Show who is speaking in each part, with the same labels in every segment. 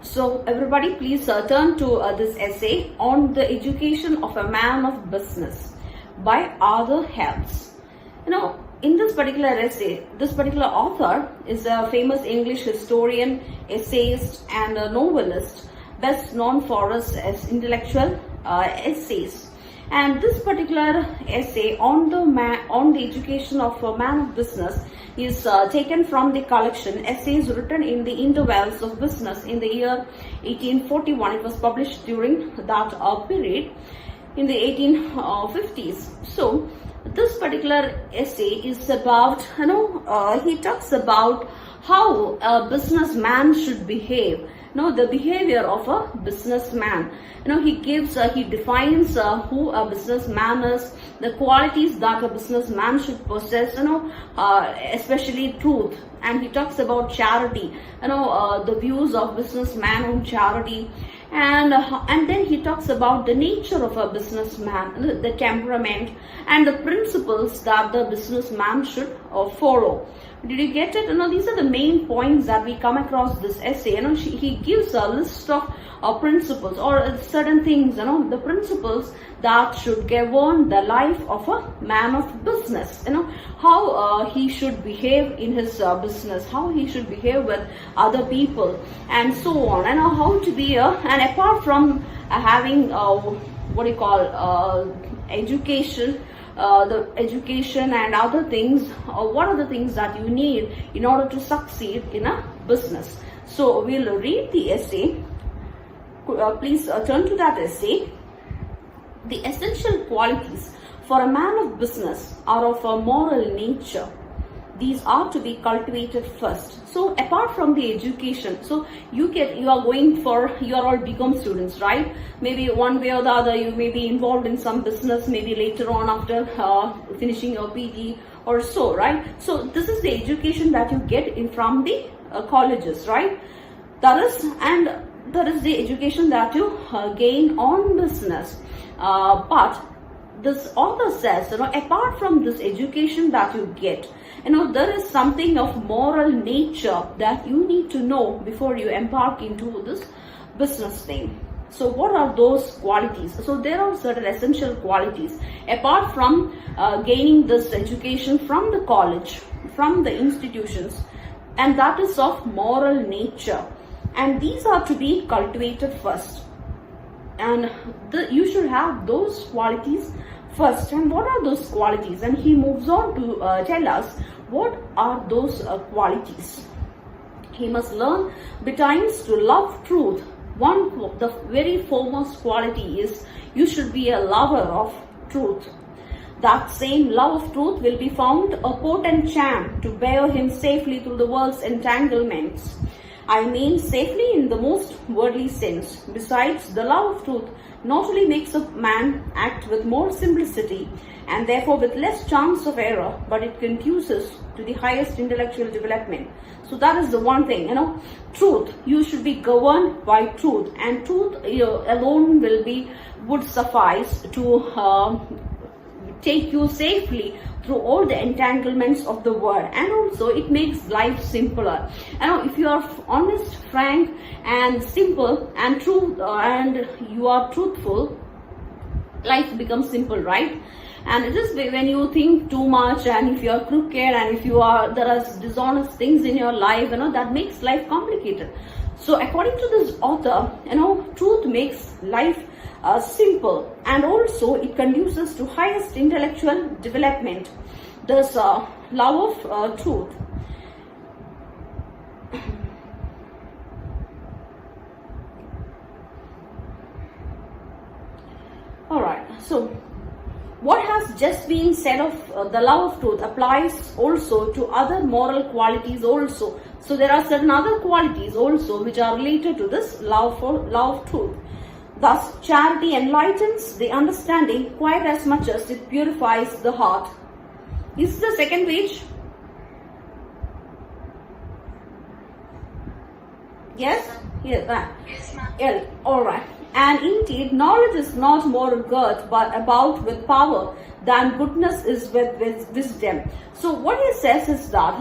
Speaker 1: So everybody please turn to this essay on the education of a man of business by Arthur Helps. In this particular essay, this particular author is a famous English historian, essayist and a novelist, best known for his intellectual essays. And this particular essay on the education of a man of business is taken from the collection Essays Written in the Intervals of Business in the year 1841. It was published during that period in the 1850s. So this particular essay is about, he talks about how a businessman should behave. The behavior of a businessman. He defines who a businessman is, the qualities that a businessman should possess, especially truth. And he talks about charity, the views of businessman on charity. And then he talks about the nature of a businessman, the temperament and the principles that the businessman should follow. Did you get it? These are the main points that we come across this essay. He gives a list of principles or certain things, the principles that should govern the life of a man of business. How he should behave in his business, how he should behave with other people, and so on. How to be and apart from having education. The education and other things, what are the things that you need in order to succeed in a business. So we'll read the essay. Please turn to that essay. The essential qualities for a man of business are of a moral nature. These are to be cultivated first. So apart from the education, so you are all Bcom students, right? Maybe one way or the other you may be involved in some business, maybe later on after finishing your PT or so, right? So this is the education that you get from the colleges, right? That is the education that you gain on business. But this author says, apart from this education that you get, there is something of moral nature that you need to know before you embark into this business thing. So what are those qualities? So there are certain essential qualities apart from gaining this education from the college, from the institutions, and that is of moral nature. And these are to be cultivated first. And you should have those qualities first. And what are those qualities? And he moves on to tell us what are those qualities. He must learn betimes to love truth. The very foremost quality is you should be a lover of truth. That same love of truth will be found a potent charm to bear him safely through the world's entanglements. I mean safely in the most worldly sense. Besides, the love of truth not only makes a man act with more simplicity and therefore with less chance of error, but it conduces to the highest intellectual development. So that is the one thing, truth. You should be governed by truth, and truth alone would suffice to take you safely through all the entanglements of the world. And also it makes life simpler. If you are honest, frank and simple and true, and you are truthful, life becomes simple, right? And it is when you think too much, and if you are crooked, and if there are dishonest things in your life, that makes life complicated. So according to this author, truth makes life simple, and also it conduces to highest intellectual development. This love of truth. All right. So what has just been said of the love of truth applies also to other moral qualities also. So there are certain other qualities also which are related to this love of truth. Thus, charity enlightens the understanding quite as much as it purifies the heart. This is the second page. Yes? Yes. Yes. All right. And indeed, knowledge is not more girt but about with power than goodness is with wisdom. So what he says is that,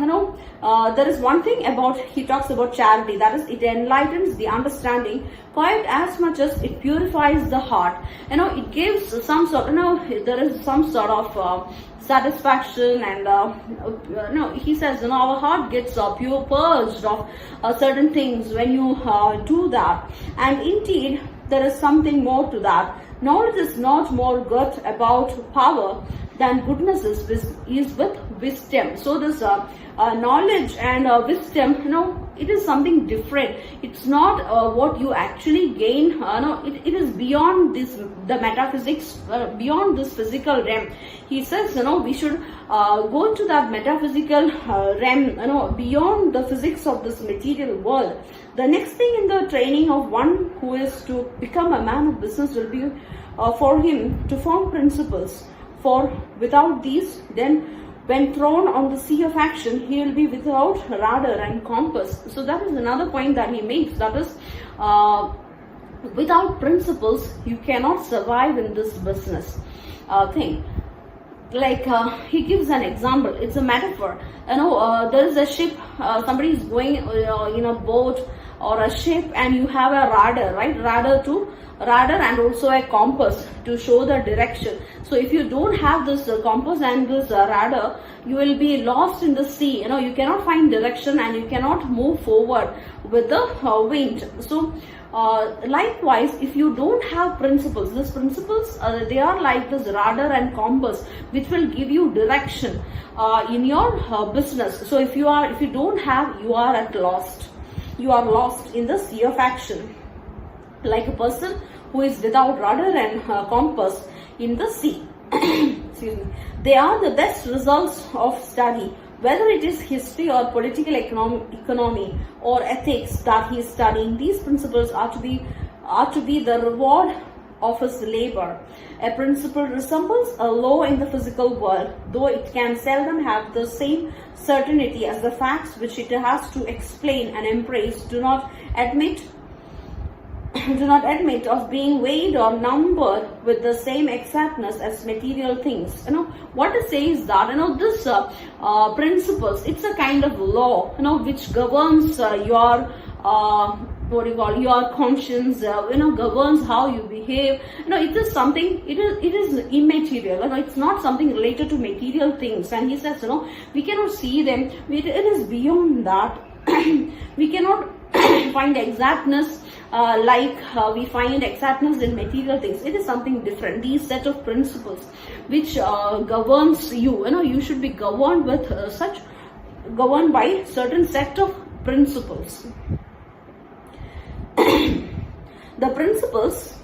Speaker 1: there is one thing about, he talks about charity, that is, it enlightens the understanding quite as much as it purifies the heart. It gives some sort, there is some sort of satisfaction, and he says, our heart gets pure purged of certain things when you do that. And indeed, there is something more to that. Knowledge is not more good about power than goodness is with wisdom. So this knowledge and wisdom, it is something different. It's not what you actually gain. It is beyond the metaphysics, beyond this physical realm. He says, we should go to that metaphysical realm, beyond the physics of this material world. The next thing in the training of one who is to become a man of business will be for him to form principles. For without these, then when thrown on the sea of action, he will be without rudder and compass. So that is another point that he makes. That is, without principles, you cannot survive in this business thing. Like he gives an example. It's a metaphor. There is a ship. Somebody is going in a boat or a ship, and you have a rudder, right? Rudder and also a compass to show the direction. So if you don't have this compass and this rudder, you will be lost in the sea. You cannot find direction and you cannot move forward with the wind. So likewise, if you don't have principles, these principles, they are like this rudder and compass, which will give you direction in your business. So if you don't have, you are at lost. You are lost in the sea of action, like a person who is without rudder and compass in the sea. Excuse me. They are the best results of study, whether it is history or political economy or ethics that he is studying. These principles are to be the reward of his labor. A principle resembles a law in the physical world, though it can seldom have the same certainty as the facts which it has to explain and embrace do not admit of being weighed or numbered with the same exactness as material things. What to say is that, this principles, it's a kind of law, which governs your your conscience, governs how you behave. It is something, it is immaterial. It's not something related to material things. And he says, we cannot see them. It is beyond that. We cannot find exactness like we find exactness in material things. It is something different. These set of principles which governs you. You should be governed with governed by certain set of principles. The principles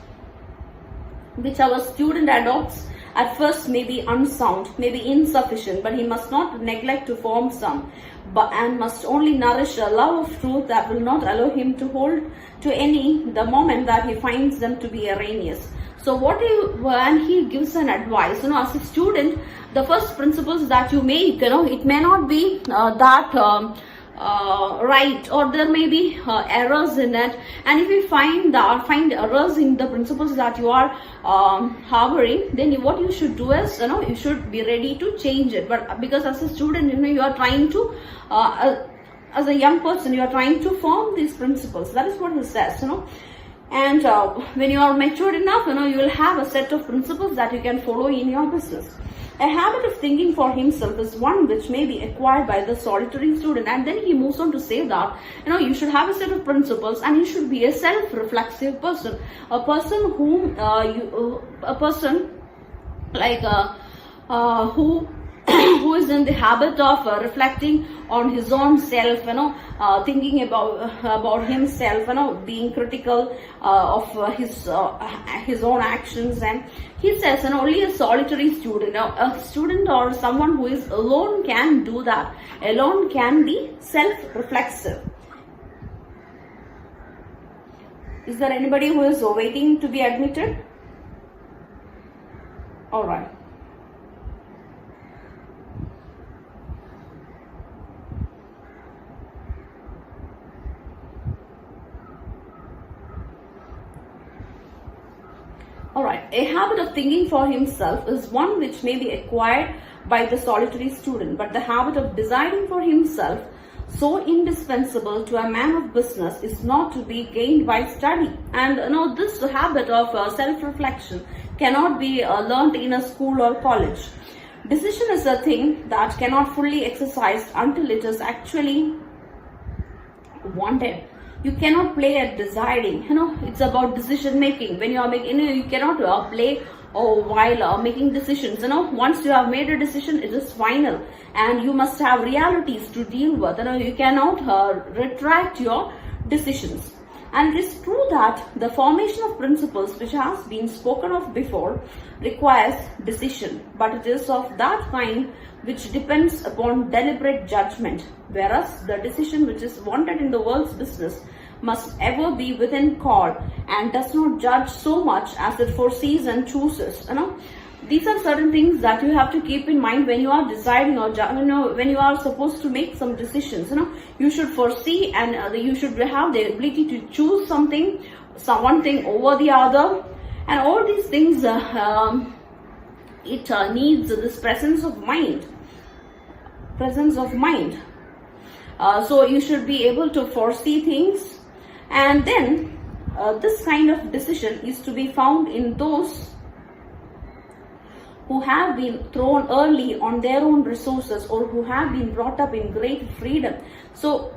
Speaker 1: which our student adopts at first may be unsound, may be insufficient, but he must not neglect to form some, and must only nourish a love of truth that will not allow him to hold to any the moment that he finds them to be erroneous. So when he gives an advice, as a student, the first principles that you make, it may not be that right, or there may be errors in it. And if you find errors in the principles that you are harboring, then what you should do is, you should be ready to change it. But because as a student, you are trying to as a young person, you are trying to form these principles. That is what he says. And when you are matured enough, you will have a set of principles that you can follow in your business. A habit of thinking for himself is one which may be acquired by the solitary student. And then he moves on to say that, you should have a set of principles, and you should be a self-reflexive person. A person whom, who is in the habit of reflecting on his own self, thinking about himself, being critical of his own actions. And he says, only a solitary student, a student or someone who is alone can do that. Alone can be self-reflexive. Is there anybody who is waiting to be admitted? All right. All right. a habit of thinking for himself is one which may be acquired by the solitary student, but the habit of deciding for himself, so indispensable to a man of business, is not to be gained by study. And this habit of self-reflection cannot be learned in a school or college. Decision is a thing that cannot fully exercised until it is actually wanted. You cannot play at deciding. It's about decision making. When you are making, you cannot play while making decisions. Once you have made a decision, it is final, and you must have realities to deal with. You cannot retract your decisions. And it is true that the formation of principles, which has been spoken of before, requires decision, but it is of that kind which depends upon deliberate judgment, whereas the decision which is wanted in the world's business must ever be within call and does not judge so much as it foresees and chooses. These are certain things that you have to keep in mind when you are deciding, or when you are supposed to make some decisions. You should foresee, and you should have the ability to choose one thing over the other, and all these things it needs this presence of mind. So you should be able to foresee things, and then this kind of decision is to be found in those who have been thrown early on their own resources, or who have been brought up in great freedom. So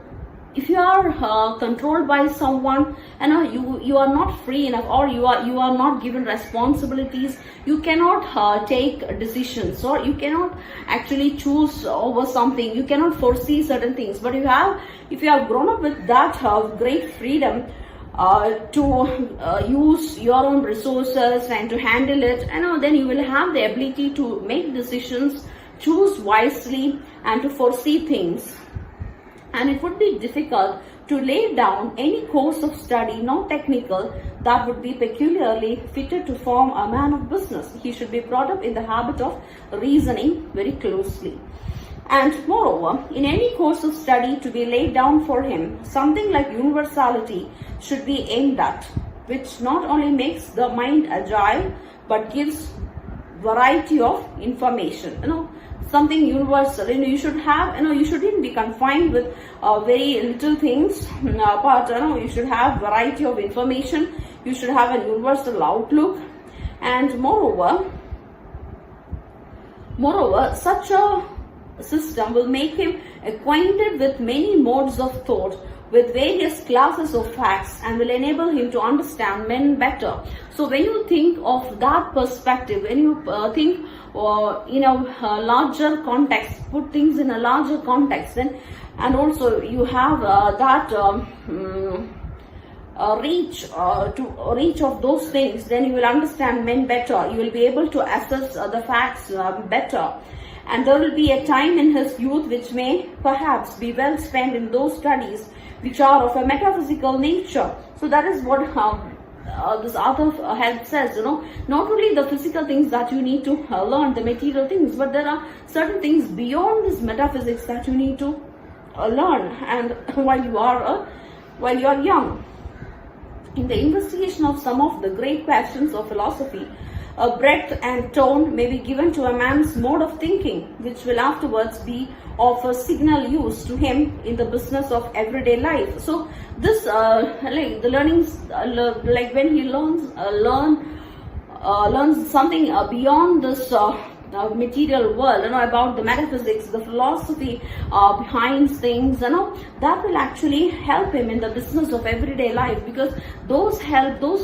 Speaker 1: if you are controlled by someone, you are not free enough, or you are not given responsibilities, you cannot take decisions, or you cannot actually choose over something. You cannot foresee certain things. But if you have grown up with that great freedom to use your own resources and to handle it, then you will have the ability to make decisions, choose wisely, and to foresee things. And it would be difficult to lay down any course of study, not technical, that would be peculiarly fitted to form a man of business. He should be brought up in the habit of reasoning very closely. And moreover, in any course of study to be laid down for him, something like universality should be aimed at, which not only makes the mind agile, but gives variety of information. Something universal. You should have, you shouldn't be confined with very little things, but you should have variety of information. You should have a universal outlook, and moreover, such a system will make him acquainted with many modes of thought, with various classes of facts, and will enable him to understand men better. So when you think of that perspective, when you think in a larger context, put things in a larger context, then, and also you have that reach of those things, then you will understand men better. You will be able to assess the facts better. And there will be a time in his youth which may perhaps be well spent in those studies which are of a metaphysical nature. So that is what this art of health says. Not only the physical things that you need to learn, the material things, but there are certain things beyond this metaphysics that you need to learn, and while you are young. In the investigation of some of the great questions of philosophy, a breadth and tone may be given to a man's mode of thinking, which will afterwards be of a signal use to him in the business of everyday life. So this, like the learnings, like when he learns something beyond this material world, about the metaphysics, the philosophy behind things, that will actually help him in the business of everyday life, because those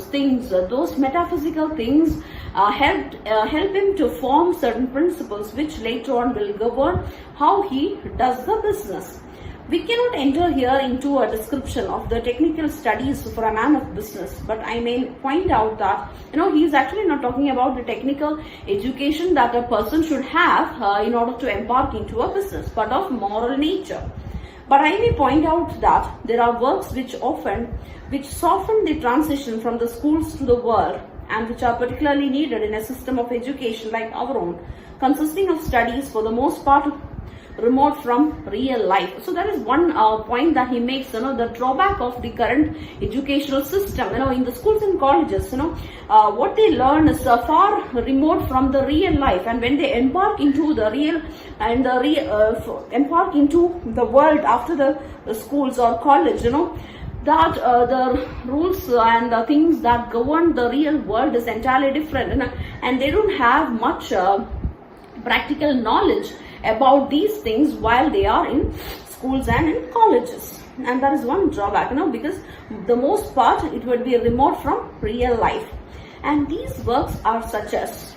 Speaker 1: things, those metaphysical things help him to form certain principles which later on will govern how he does the business. We cannot enter here into a description of the technical studies for a man of business, but I may point out that, he is actually not talking about the technical education that a person should have in order to embark into a business, but of moral nature. But I may point out that there are works which soften the transition from the schools to the world, and which are particularly needed in a system of education like our own, consisting of studies for the most part remote from real life. So that is one point that he makes, the drawback of the current educational system, in the schools and colleges, what they learn is far remote from the real life, and when they embark into the real and embark into the world after the schools or college, that the rules and the things that govern the real world is entirely different, and they don't have much practical knowledge about these things while they are in schools and in colleges. And that is one drawback, because the most part it would be remote from real life. And these works are such as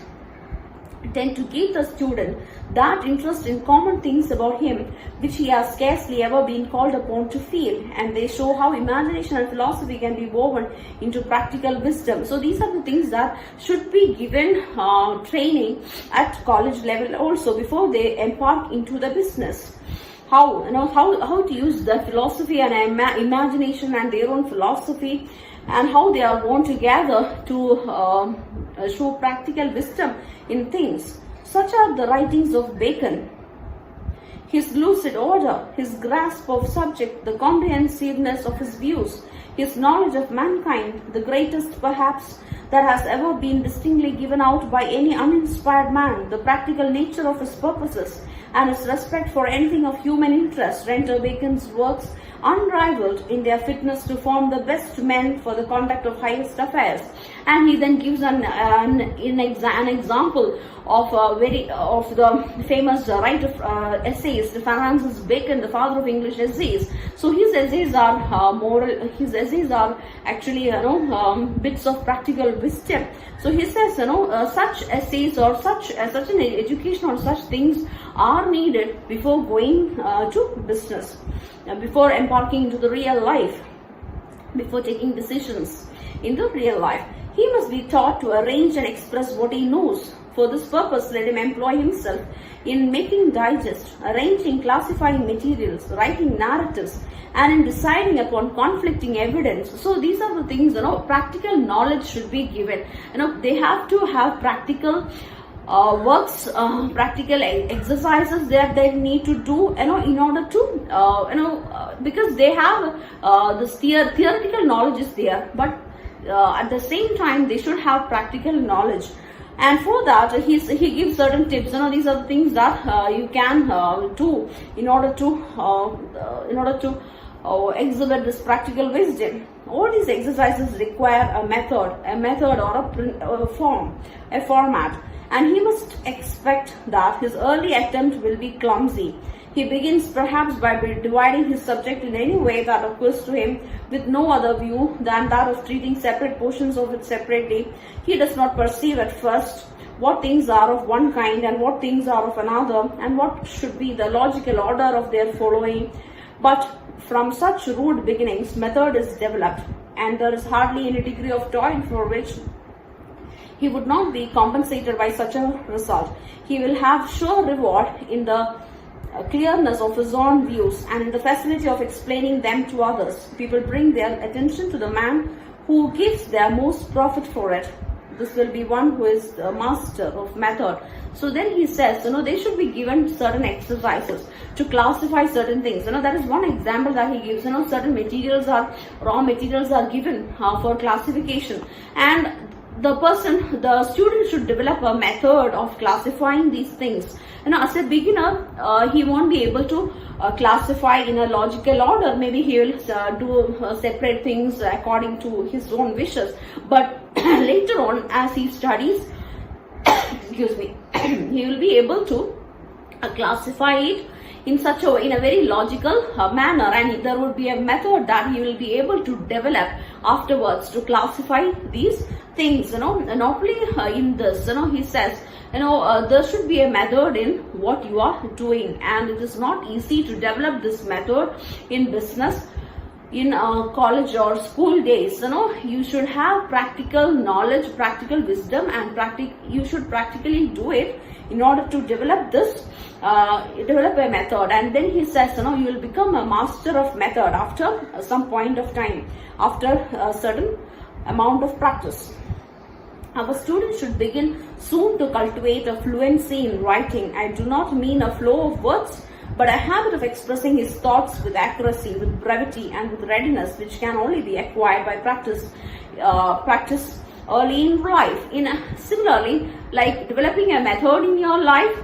Speaker 1: tend to give the student that interest in common things about him which he has scarcely ever been called upon to feel, and they show how imagination and philosophy can be woven into practical wisdom. So these are the things that should be given training at college level also before they embark into the business. How to use the philosophy and imagination and their own philosophy, and how they are born together to show practical wisdom in things. Such are the writings of Bacon. His lucid order, his grasp of subject, the comprehensiveness of his views, his knowledge of mankind, the greatest perhaps that has ever been distinctly given out by any uninspired man, the practical nature of his purposes, and his respect for anything of human interest render Bacon's works unrivaled in their fitness to form the best men for the conduct of highest affairs. And he then gives an example of the famous writer of essays, Francis Bacon, the father of English essays. So his essays are moral. His essays are actually bits of practical wisdom. So he says such essays or such an education or such things are needed before going to business, before embarking into the real life, before taking decisions in the real life. He must be taught to arrange and express what he knows. For this purpose, let him employ himself in making digests, arranging, classifying materials, writing narratives, and in deciding upon conflicting evidence. So these are the things, practical knowledge should be given. They have to have practical works, practical exercises that they need to do, in order to, because they have this theoretical knowledge is there, but at the same time they should have practical knowledge. And for that he gives certain tips. These are the things that you can do in order to exhibit this practical wisdom. All these exercises require a method or a format, and he must expect that his early attempt will be clumsy. He begins perhaps by dividing his subject in any way that occurs to him, with no other view than that of treating separate portions of it separately. He does not perceive at first what things are of one kind and what things are of another, and what should be the logical order of their following. But from such rude beginnings, method is developed, and there is hardly any degree of toil for which he would not be compensated by such a result. He will have sure reward in the clearness of his own views and in the facility of explaining them to others. People bring their attention to the man who gives their most profit for it. This will be one who is the master of method. So then he says, they should be given certain exercises to classify certain things. That is one example that he gives. Certain raw materials are given for classification, and the student should develop a method of classifying these things. As a beginner, he won't be able to classify in a logical order. Maybe he will do separate things according to his own wishes. But later on, as he studies, excuse me, he will be able to classify it in a very logical manner, and there would be a method that he will be able to develop afterwards to classify these things. Not only in this, he says, there should be a method in what you are doing, and it is not easy to develop this method in business in college or school days. You should have practical knowledge, practical wisdom, and you should practically do it in order to develop a method. And then he says, you will become a master of method after some point of time, after a certain amount of practice. Our students should begin soon to cultivate a fluency in writing. I do not mean a flow of words, but a habit of expressing his thoughts with accuracy, with brevity, and with readiness, which can only be acquired by practice early in life. Similarly, like developing a method in your life,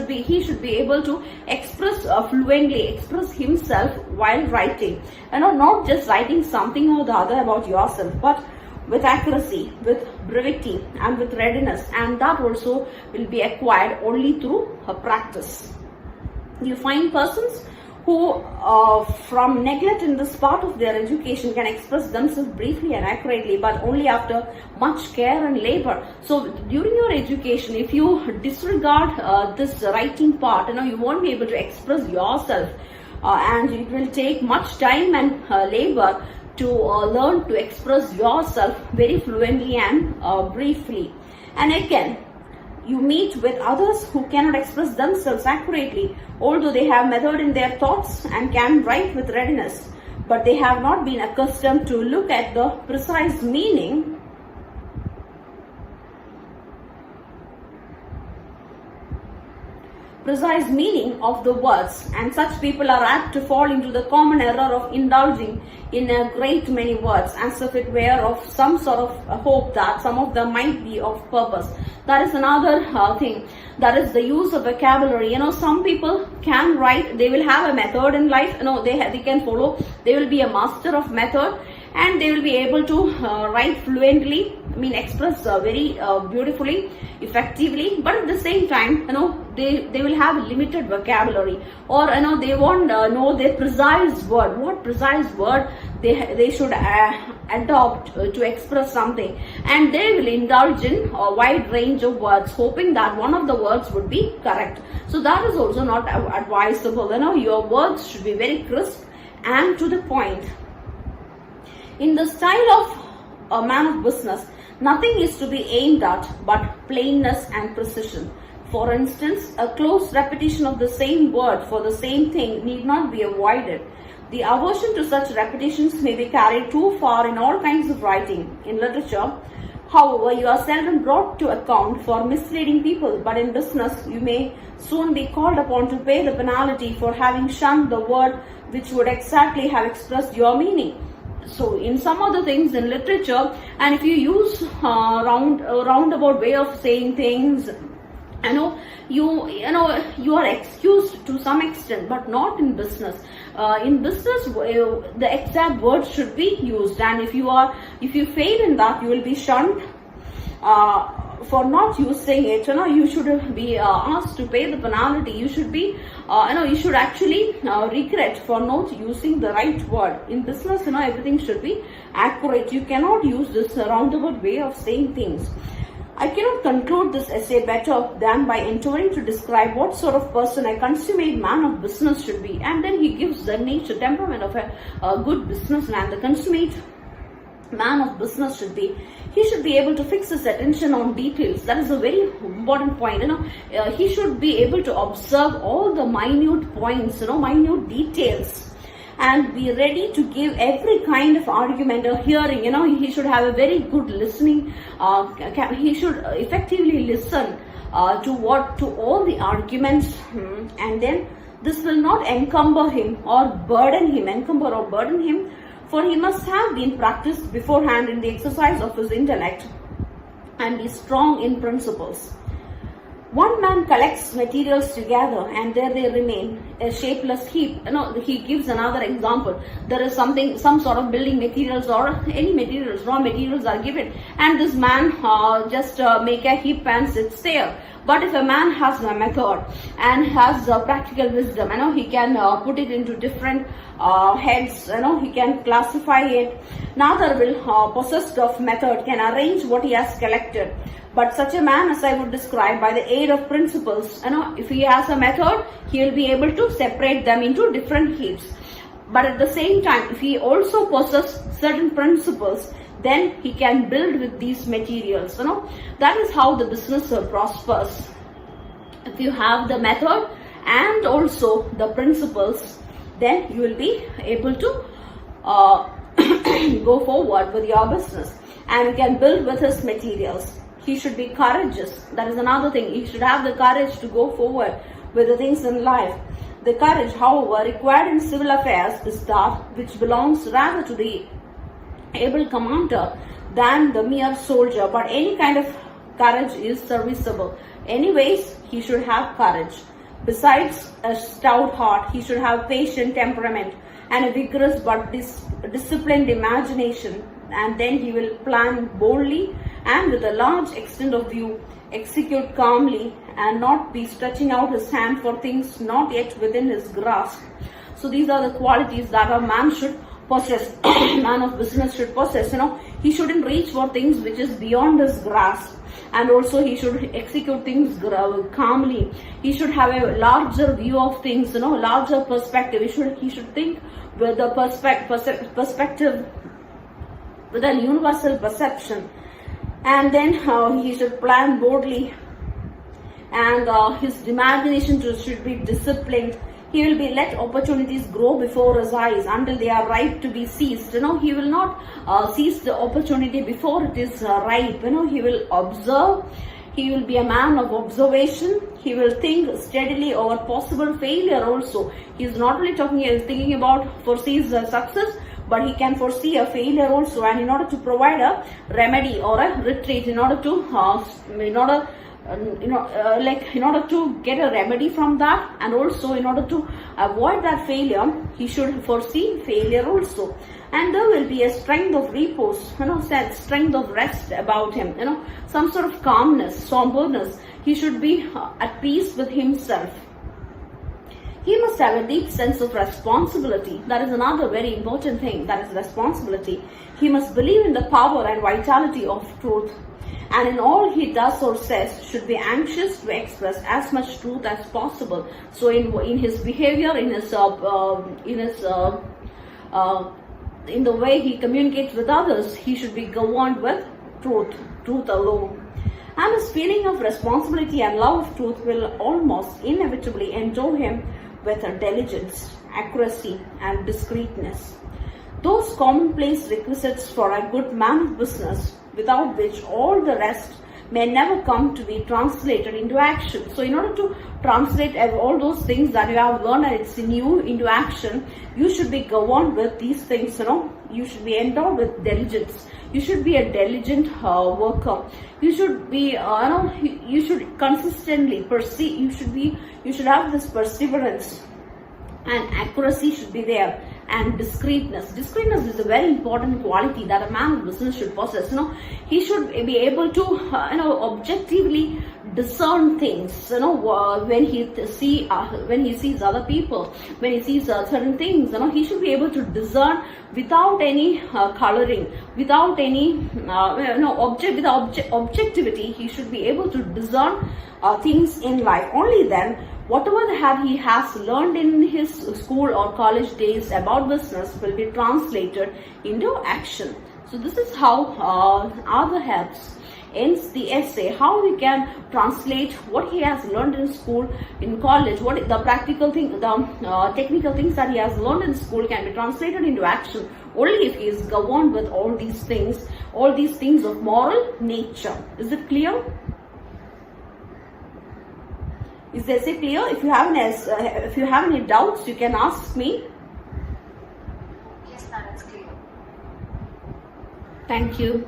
Speaker 1: he should be able to express fluently, express himself while writing, not just writing something or the other about yourself, but with accuracy, with brevity, and with readiness, and that also will be acquired only through practice. You find persons who from neglect in this part of their education can express themselves briefly and accurately, but only after much care and labor. So during your education, if you disregard this writing part, you won't be able to express yourself, and it will take much time and labor to learn to express yourself very fluently and briefly. And again, you meet with others who cannot express themselves accurately, although they have method in their thoughts and can write with readiness, but they have not been accustomed to look at the precise meaning of the words, and such people are apt to fall into the common error of indulging in a great many words, as if it were of some sort of hope that some of them might be of purpose. That is another thing. That is the use of vocabulary. Some people can write, they will have a method in life, they can follow, they will be a master of method, and they will be able to write fluently, express very beautifully, effectively, but at the same time, they will have limited vocabulary, or they won't know their precise word, what precise word they should adopt to express something, and they will indulge in a wide range of words, hoping that one of the words would be correct. So that is also not advisable. Your words should be very crisp and to the point. In the style of a man of business, nothing is to be aimed at but plainness and precision. For instance, a close repetition of the same word for the same thing need not be avoided. The aversion to such repetitions may be carried too far in all kinds of writing. In literature, however, you are seldom brought to account for misleading people, but in business, you may soon be called upon to pay the penalty for having shunned the word which would exactly have expressed your meaning. So in some other things in literature, and if you use roundabout way of saying things, you are excused to some extent, but not in business. In business, the exact word should be used, and if you fail in that, you will be shunned for not using it. You should be asked to pay the penalty. You should be you should actually regret for not using the right word. In business, everything should be accurate. You cannot use this roundabout way of saying things. I cannot conclude this essay better than by endeavoring to describe what sort of person a consummate man of business should be, and then he gives the nature, temperament of a good businessman. The consummate man of business should be, he should be able to fix his attention on details. That is a very important point. He should be able to observe all the minute points, minute details, and be ready to give every kind of argument or hearing. He should have a very good listening. He should effectively listen to all the arguments, and then this will not encumber or burden him, for he must have been practiced beforehand in the exercise of his intellect and be strong in principles. One man collects materials together and there they remain, a shapeless heap. He gives another example. There is some sort of building materials or any materials, raw materials are given, and this man just make a heap and sits there. But if a man has a method and has practical wisdom, he can put it into different heads, he can classify it. Neither will possessed of method can arrange what he has collected. But such a man, as I would describe, by the aid of principles, if he has a method, he will be able to separate them into different heaps. But at the same time, if he also possesses certain principles, then he can build with these materials. That is how the business prospers. If you have the method and also the principles, then you will be able to go forward with your business, and you can build with his materials. He should be courageous. That is another thing. He should have the courage to go forward with the things in life. The courage, however, required in civil affairs is that which belongs rather to the able commander than the mere soldier. But any kind of courage is serviceable. Anyways, he should have courage. Besides a stout heart, he should have patient temperament and a vigorous but disciplined imagination. And then he will plan boldly and with a large extent of view, execute calmly, and not be stretching out his hand for things not yet within his grasp. So these are the qualities that a man should possess. Man of business should possess. He shouldn't reach for things which is beyond his grasp, and also he should execute things calmly. He should have a larger view of things, larger perspective. He should think with the perspective, with a universal perception, and then he should plan boldly, and his imagination should be disciplined. He will be let opportunities grow before his eyes until they are ripe to be seized. He will not seize the opportunity before it is ripe. He will observe. He will be a man of observation. He will think steadily over possible failure also. He is not only thinking about foresees success, but he can foresee a failure also. And in order to provide a remedy or a retreat, in order to get a remedy from that, and also in order to avoid that failure, he should foresee failure also. And there will be a strength of repose, strength of rest about him, some sort of calmness, somberness. He should be at peace with himself. He must have a deep sense of responsibility. That is another very important thing, that is responsibility. He must believe in the power and vitality of truth, and in all he does or says should be anxious to express as much truth as possible. So in his behavior, in the way he communicates with others, he should be governed with truth alone. And his feeling of responsibility and love of truth will almost inevitably endow him with diligence, accuracy, and discreetness. Those commonplace requisites for a good man of business, without which all the rest may never come to be translated into action. So in order to translate all those things that you have learned and it's in you into action, you should be governed with these things. You should be endowed with diligence. You should be a diligent worker. You should be, you should consistently you should have this perseverance, and accuracy should be there, and discreetness. Discreetness is a very important quality that a man of business should possess. He should be able to, objectively discern things. When he sees other people, when he sees certain things, he should be able to discern without any coloring, without any objectivity. He should be able to discern things in life. Only then, whatever he has learned in his school or college days about business will be translated into action. So this is how Arthur helps ends the essay, how we can translate what he has learned in school, in college, what the practical thing, the technical things that he has learned in school can be translated into action only if he is governed with all these things of moral nature. Is it clear? Is the essay clear? If you have any doubts, you can ask me.
Speaker 2: Yes, ma'am, it's clear.
Speaker 1: Thank you.